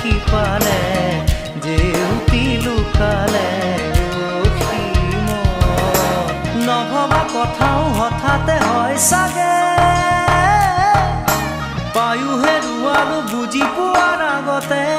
দেখি পালে জেউতি লুকালে নভবা কথাও হঠাতে হয় চাগে পায়ো হেৰুৱালো বুজি পোৱাৰ আগতে